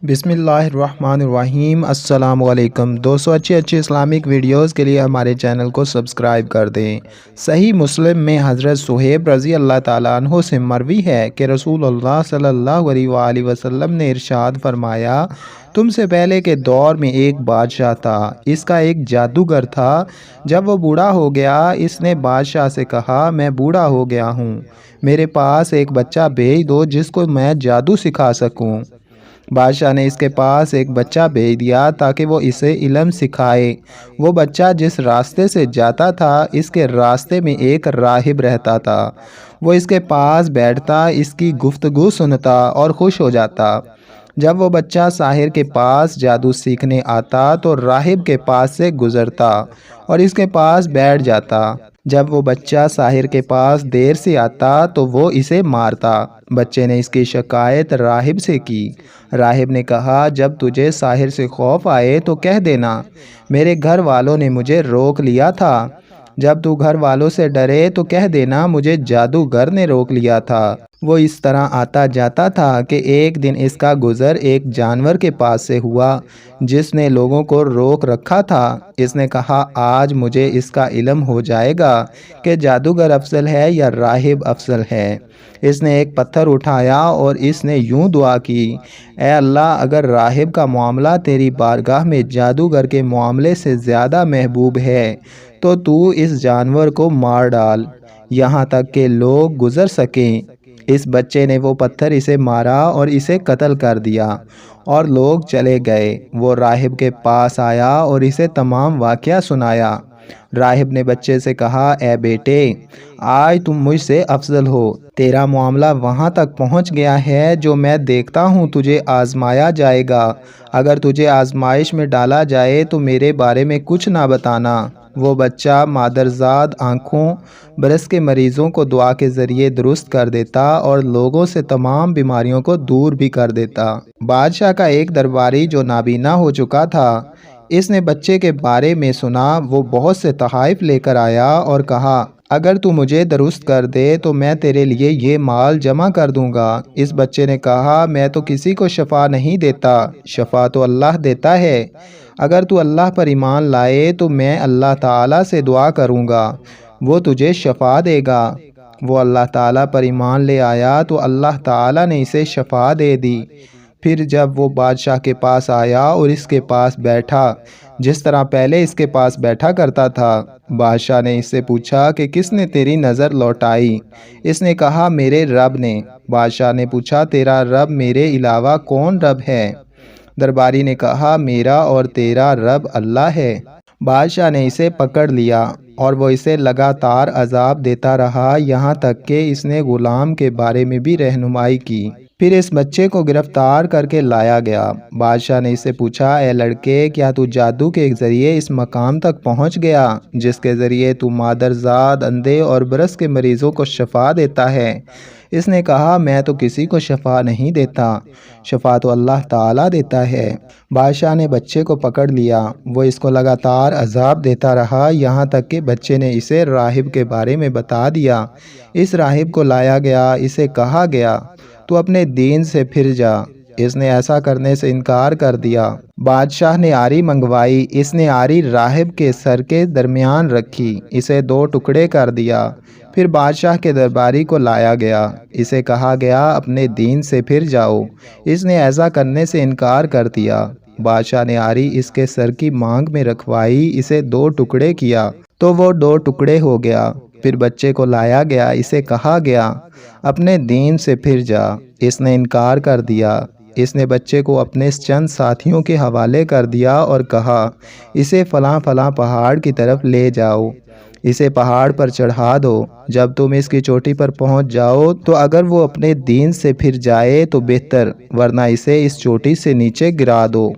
بسم اللہ الرحمن الرحیم۔ السلام علیکم دوستو، اچھی اسلامک ویڈیوز کے لیے ہمارے چینل کو سبسکرائب کر دیں۔ صحیح مسلم میں حضرت صہیب رضی اللہ تعالیٰ عنہ سے مروی ہے کہ رسول اللہ صلی اللہ علیہ وآلہ وسلم نے ارشاد فرمایا، تم سے پہلے کے دور میں ایک بادشاہ تھا، اس کا ایک جادوگر تھا۔ جب وہ بوڑھا ہو گیا، اس نے بادشاہ سے کہا، میں بوڑھا ہو گیا ہوں، میرے پاس ایک بچہ بھیج دو جس کو میں جادو سکھا سکوں۔ بادشاہ نے اس کے پاس ایک بچہ بھیج دیا تاکہ وہ اسے علم سکھائے۔ وہ بچہ جس راستے سے جاتا تھا، اس کے راستے میں ایک راہب رہتا تھا۔ وہ اس کے پاس بیٹھتا، اس کی گفتگو سنتا اور خوش ہو جاتا۔ جب وہ بچہ ساحر کے پاس جادو سیکھنے آتا تو راہب کے پاس سے گزرتا اور اس کے پاس بیٹھ جاتا۔ جب وہ بچہ ساحر کے پاس دیر سے آتا تو وہ اسے مارتا۔ بچے نے اس کی شکایت راہب سے کی۔ راہب نے کہا، جب تجھے ساحر سے خوف آئے تو کہہ دینا، میرے گھر والوں نے مجھے روک لیا تھا۔ جب تو گھر والوں سے ڈرے تو کہہ دینا، مجھے جادوگر نے روک لیا تھا۔ وہ اس طرح آتا جاتا تھا کہ ایک دن اس کا گزر ایک جانور کے پاس سے ہوا جس نے لوگوں کو روک رکھا تھا۔ اس نے کہا، آج مجھے اس کا علم ہو جائے گا کہ جادوگر افضل ہے یا راہب افضل ہے۔ اس نے ایک پتھر اٹھایا اور اس نے یوں دعا کی، اے اللہ، اگر راہب کا معاملہ تیری بارگاہ میں جادوگر کے معاملے سے زیادہ محبوب ہے تو اس جانور کو مار ڈال یہاں تک کہ لوگ گزر سکیں۔ اس بچے نے وہ پتھر اسے مارا اور اسے قتل کر دیا اور لوگ چلے گئے۔ وہ راہب کے پاس آیا اور اسے تمام واقعہ سنایا۔ راہب نے بچے سے کہا، اے بیٹے، آج تم مجھ سے افضل ہو۔ تیرا معاملہ وہاں تک پہنچ گیا ہے جو میں دیکھتا ہوں تجھے آزمایا جائے گا۔ اگر تجھے آزمائش میں ڈالا جائے تو میرے بارے میں کچھ نہ بتانا۔ وہ بچہ مادرزاد آنکھوں برس کے مریضوں کو دعا کے ذریعے درست کر دیتا اور لوگوں سے تمام بیماریوں کو دور بھی کر دیتا۔ بادشاہ کا ایک درباری جو نابینا ہو چکا تھا، اس نے بچے کے بارے میں سنا۔ وہ بہت سے تحائف لے کر آیا اور کہا، اگر تو مجھے درست کر دے تو میں تیرے لیے یہ مال جمع کر دوں گا۔ اس بچے نے کہا، میں تو کسی کو شفا نہیں دیتا، شفا تو اللہ دیتا ہے۔ اگر تو اللہ پر ایمان لائے تو میں اللہ تعالیٰ سے دعا کروں گا، وہ تجھے شفا دے گا۔ وہ اللہ تعالیٰ پر ایمان لے آیا تو اللہ تعالیٰ نے اسے شفا دے دی۔ پھر جب وہ بادشاہ کے پاس آیا اور اس کے پاس بیٹھا جس طرح پہلے اس کے پاس بیٹھا کرتا تھا، بادشاہ نے اس سے پوچھا کہ کس نے تیری نظر لوٹائی؟ اس نے کہا، میرے رب نے۔ بادشاہ نے پوچھا، تیرا رب میرے علاوہ کون رب ہے؟ درباری نے کہا، میرا اور تیرا رب اللہ ہے۔ بادشاہ نے اسے پکڑ لیا اور وہ اسے لگاتار عذاب دیتا رہا یہاں تک کہ اس نے غلام کے بارے میں بھی رہنمائی کی۔ پھر اس بچے کو گرفتار کر کے لایا گیا۔ بادشاہ نے اس سے پوچھا، اے لڑکے، کیا تو جادو کے ذریعے اس مقام تک پہنچ گیا جس کے ذریعے تو مادرزاد، اندھے اور برس کے مریضوں کو شفا دیتا ہے؟ اس نے کہا، میں تو کسی کو شفا نہیں دیتا، شفا تو اللہ تعالیٰ دیتا ہے۔ بادشاہ نے بچے کو پکڑ لیا۔ وہ اس کو لگاتار عذاب دیتا رہا یہاں تک کہ بچے نے اسے راہب کے بارے میں بتا دیا۔ اس راہب کو لایا گیا، اسے کہا گیا، تو اپنے دین سے پھر جا۔ اس نے ایسا کرنے سے انکار کر دیا۔ بادشاہ نے آری منگوائی۔ اس نے آری راہب کے سر کے درمیان رکھی، اسے دو ٹکڑے کر دیا۔ پھر بادشاہ کے درباری کو لایا گیا۔ اسے کہا گیا، اپنے دین سے پھر جاؤ۔ اس نے ایسا کرنے سے انکار کر دیا۔ بادشاہ نے آری اس کے سر کی مانگ میں رکھوائی، اسے دو ٹکڑے کیا تو وہ دو ٹکڑے ہو گیا۔ پھر بچے کو لایا گیا، اسے کہا گیا، اپنے دین سے پھر جا۔ اس نے انکار کر دیا۔ اس نے بچے کو اپنے چند ساتھیوں کے حوالے کر دیا اور کہا، اسے فلاں فلاں پہاڑ کی طرف لے جاؤ، اسے پہاڑ پر چڑھا دو۔ جب تم اس کی چوٹی پر پہنچ جاؤ تو اگر وہ اپنے دین سے پھر جائے تو بہتر، ورنہ اسے اس چوٹی سے نیچے گرا دو۔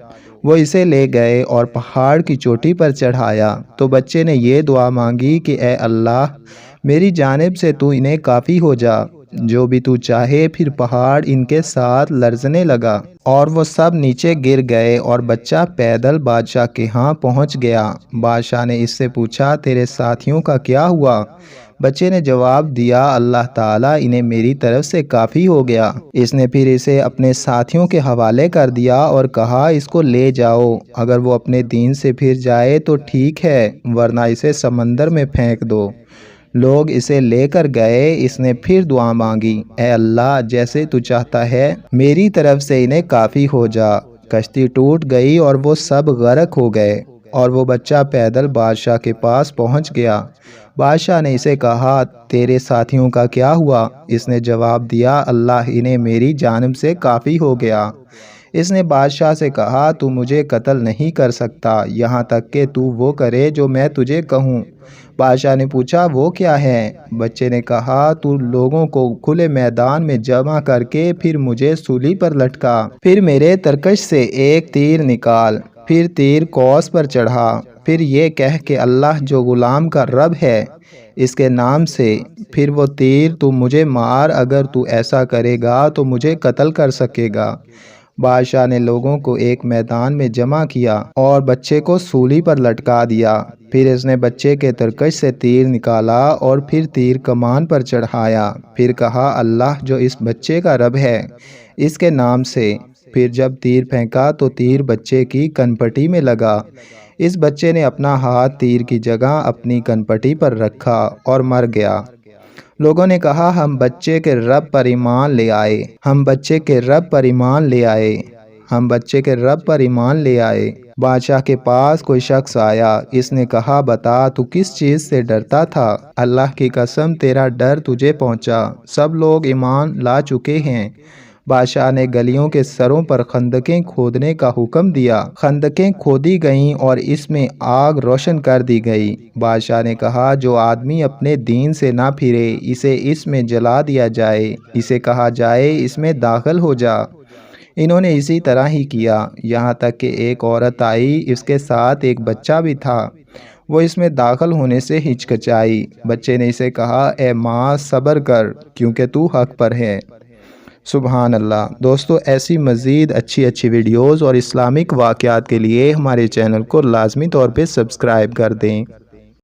وہ اسے لے گئے اور پہاڑ کی چوٹی پر چڑھایا تو بچے نے یہ دعا مانگی کہ اے اللہ، میری جانب سے تو انہیں کافی ہو جا، جو بھی تو چاہے۔ پھر پہاڑ ان کے ساتھ لرزنے لگا اور وہ سب نیچے گر گئے اور بچہ پیدل بادشاہ کے ہاں پہنچ گیا۔ بادشاہ نے اس سے پوچھا، تیرے ساتھیوں کا کیا ہوا؟ بچے نے جواب دیا اللہ تعالیٰ انہیں میری طرف سے کافی ہو گیا۔ اس نے پھر اسے اپنے ساتھیوں کے حوالے کر دیا اور کہا اس کو لے جاؤ، اگر وہ اپنے دین سے پھر جائے تو ٹھیک ہے ورنہ اسے سمندر میں پھینک دو۔ لوگ اسے لے کر گئے۔ اس نے پھر دعا مانگی، اے اللہ جیسے تو چاہتا ہے میری طرف سے انہیں کافی ہو جا۔ کشتی ٹوٹ گئی اور وہ سب غرق ہو گئے اور وہ بچہ پیدل بادشاہ کے پاس پہنچ گیا۔ بادشاہ نے اسے کہا تیرے ساتھیوں کا کیا ہوا؟ اس نے جواب دیا اللہ انہیں میری جانب سے کافی ہو گیا۔ اس نے بادشاہ سے کہا تو مجھے قتل نہیں کر سکتا یہاں تک کہ تو وہ کرے جو میں تجھے کہوں۔ بادشاہ نے پوچھا وہ کیا ہے؟ بچے نے کہا تو لوگوں کو کھلے میدان میں جمع کر کے پھر مجھے سولی پر لٹکا، پھر میرے ترکش سے ایک تیر نکال، پھر تیر قوس پر چڑھا، پھر یہ کہہ کہ اللہ جو غلام کا رب ہے اس کے نام سے، پھر وہ تیر تو مجھے مار، اگر تو ایسا کرے گا تو مجھے قتل کر سکے گا۔ بادشاہ نے لوگوں کو ایک میدان میں جمع کیا اور بچے کو سولی پر لٹکا دیا۔ پھر اس نے بچے کے ترکش سے تیر نکالا اور پھر تیر کمان پر چڑھایا، پھر کہا اللہ جو اس بچے کا رب ہے اس کے نام سے، پھر جب تیر پھینکا تو تیر بچے کی کنپٹی میں لگا۔ اس بچے نے اپنا ہاتھ تیر کی جگہ اپنی کنپٹی پر رکھا اور مر گیا۔ لوگوں نے کہا ہم بچے کے رب پر ایمان لے آئے، ہم بچے کے رب پر ایمان لے آئے، ہم بچے کے رب پر ایمان لے آئے۔ بادشاہ کے پاس کوئی شخص آیا، اس نے کہا بتا تو کس چیز سے ڈرتا تھا؟ اللہ کی قسم تیرا ڈر تجھے پہنچا، سب لوگ ایمان لا چکے ہیں۔ بادشاہ نے گلیوں کے سروں پر خندقیں کھودنے کا حکم دیا۔ خندقیں کھودی گئیں اور اس میں آگ روشن کر دی گئی۔ بادشاہ نے کہا جو آدمی اپنے دین سے نہ پھرے اسے اس میں جلا دیا جائے، اسے کہا جائے اس میں داخل ہو جا۔ انہوں نے اسی طرح ہی کیا، یہاں تک کہ ایک عورت آئی، اس کے ساتھ ایک بچہ بھی تھا، وہ اس میں داخل ہونے سے ہچکچائی۔ بچے نے اسے کہا اے ماں صبر کر کیونکہ تو حق پر ہے۔ سبحان اللہ۔ دوستو ایسی مزید اچھی ویڈیوز اور اسلامک واقعات کے لیے ہمارے چینل کو لازمی طور پہ سبسکرائب کر دیں۔